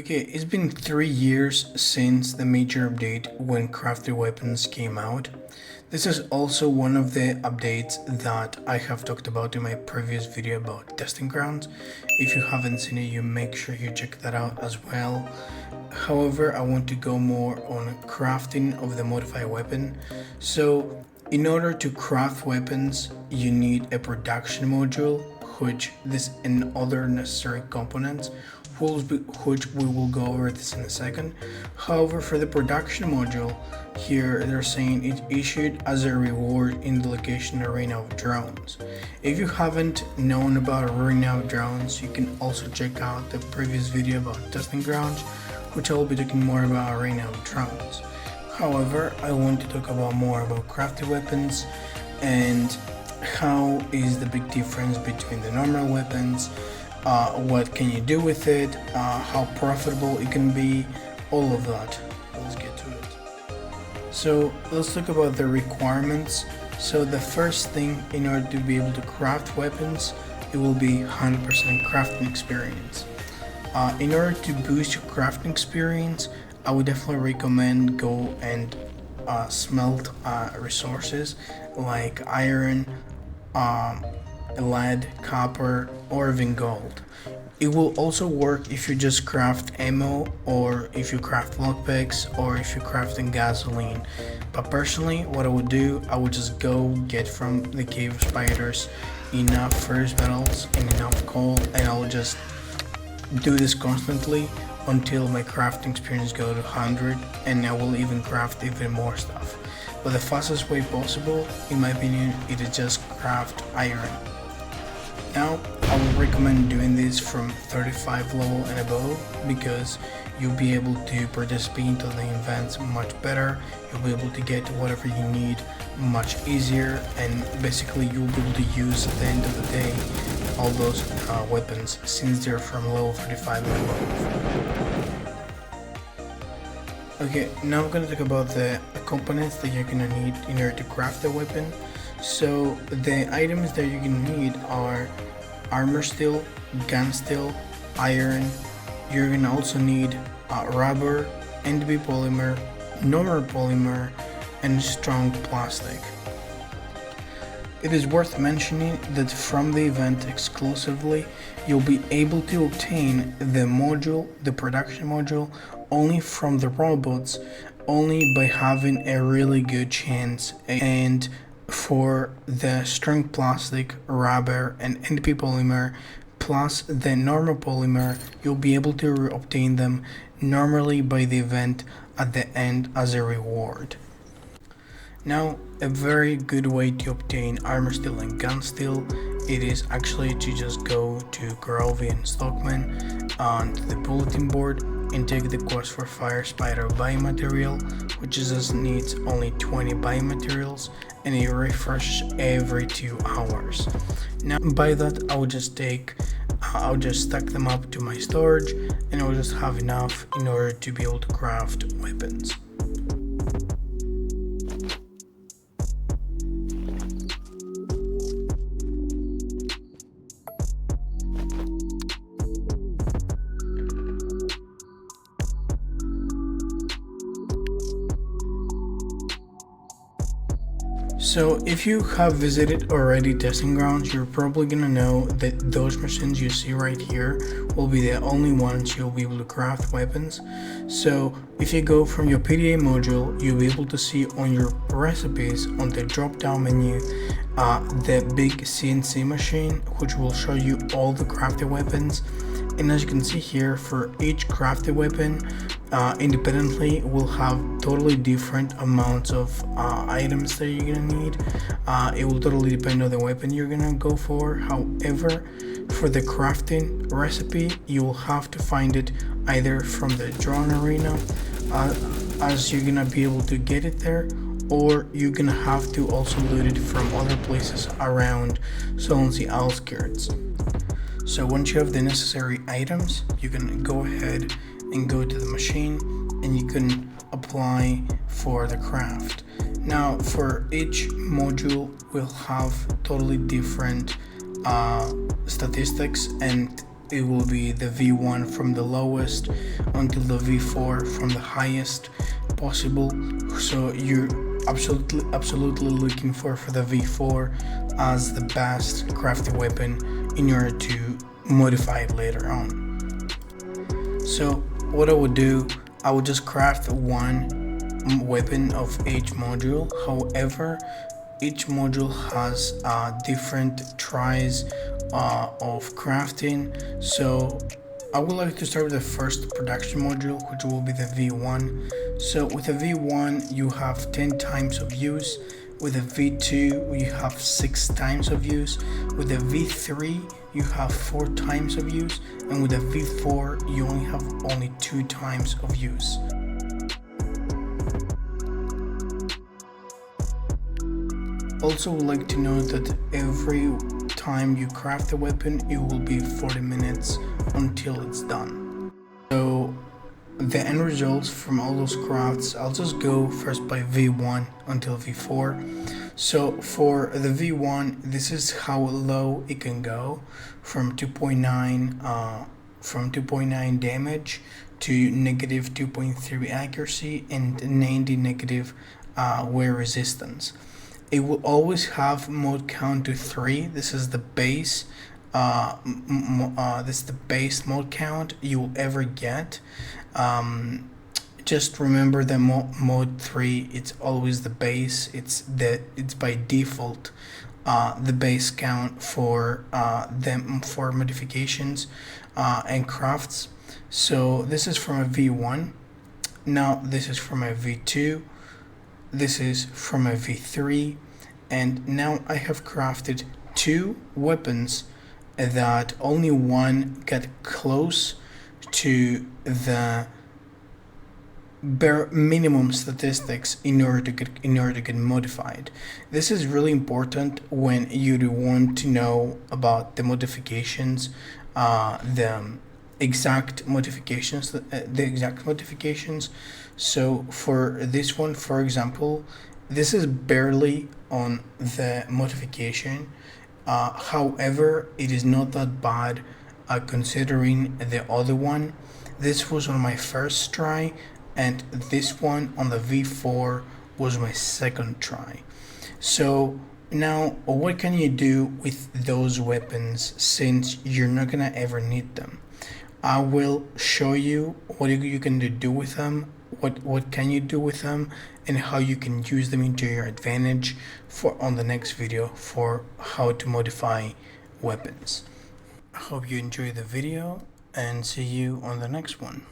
Okay, it's been 3 years since the major update when crafted weapons came out. This is also one of the updates that I have talked about in my previous video about testing grounds. If you haven't seen it, you make sure you check that out as well. However, I want to go more on crafting of the modified weapon. So in order to craft weapons, you need a production module, which this and other necessary components, which we will go over this in a second. However, for the production module, here they're saying it issued as a reward in the location Arena of Drones. If you haven't known about Arena of Drones, you can also check out the previous video about testing grounds, which I will be talking more about Arena of Drones. However, I want to talk about more about crafted weapons and how is the big difference between the normal weapons, what can you do with it, how profitable it can be, all of that. Let's get to it. So let's talk about the requirements. So the first thing, in order to be able to craft weapons, it will be 100% crafting experience. In order to boost your crafting experience, I would definitely recommend go and smelt resources like iron, lead, copper, or even gold. It will also work if you just craft ammo, or if you craft lockpicks, or if you craft in gasoline. But personally, what I would do, I would just go get from the cave spiders enough ferrous metals and enough coal, and I would just do this constantly until my crafting experience go to 100, and I will even craft even more stuff. But the fastest way possible, in my opinion, it is just craft iron. Now, I would recommend doing this from 35 level and above, because you'll be able to participate into the events much better, you'll be able to get whatever you need much easier, and basically you'll be able to use at the end of the day all those weapons since they're from level 35 and above. Okay, now I'm gonna talk about the components that you're gonna need in order to craft the weapon. So the items that you're gonna need are armor steel, gun steel, iron. You're gonna also need rubber, NDB polymer, normal polymer, and strong plastic. It is worth mentioning that from the event exclusively, you'll be able to obtain the module, the production module, only from the robots, only by having a really good chance. And for the strong plastic, rubber, and NDP polymer, plus the normal polymer, you'll be able to obtain them normally by the event at the end as a reward. Now, a very good way to obtain armor steel and gun steel, it is actually to just go to Garalvi and Stockman on the bulletin board and take the quest for Fire Spider biomaterial, which just needs only 20 biomaterials, and it refreshes every 2 hours. Now, by that, I'll just stack them up to my storage, and I'll just have enough in order to be able to craft weapons. So if you have visited already testing grounds, you're probably gonna know that those machines you see right here will be the only ones you'll be able to craft weapons. So if you go from your PDA module, you'll be able to see on your recipes on the drop down menu the big CNC machine, which will show you all the crafted weapons. And as you can see here, for each crafted weapon, independently will have totally different amounts of items that you're gonna need. It will totally depend on the weapon you're gonna go for. However, for the crafting recipe, you will have to find it either from the drone arena, as you're gonna be able to get it there, or you're gonna have to also loot it from other places around Solvency outskirts. So once you have the necessary items, you can go ahead and go to the machine and you can apply for the craft. Now, for each module will have totally different statistics, and it will be the V1 from the lowest until the V4 from the highest possible. So you're absolutely looking for the V4 as the best crafty weapon in order to modify it later on. So what I would do, I would just craft one weapon of each module. However, each module has different tries of crafting. So I would like to start with the first production module, which will be the V1. So with the V1 you have 10 times of use, with the V2 you have 6 times of use, with the V3 you have 4 times of use, and with the V4 you only have 2 times of use. Also would like to note that every time you craft a weapon, it will be 40 minutes until it's done. So the end results from all those crafts, I'll just go first by V1 until V4. So for the V1, this is how low it can go, from 2.9 damage to negative 2.3 accuracy and 90 negative wear resistance. It will always have mode count to 3. This is the base. This is the base mode count you will ever get. Just remember that mode 3. It's always the base. It's by default the base count for for modifications and crafts. So this is from a V1. Now this is from a V2. This is from a V3, and now I have crafted 2 weapons that only one get close to the bare minimum statistics in order to get modified. This is really important when you want to know about the modifications, the exact modifications. So for this one, for example, this is barely on the modification. However, it is not that bad considering the other one. This was on my first try, and this one on the V4 was my second try. So now what can you do with those weapons, since you're not gonna ever need them? I will show you what you can do with them, what can you do with them, and how you can use them into your advantage on the next video for how to modify weapons. I hope you enjoyed the video, and see you on the next one.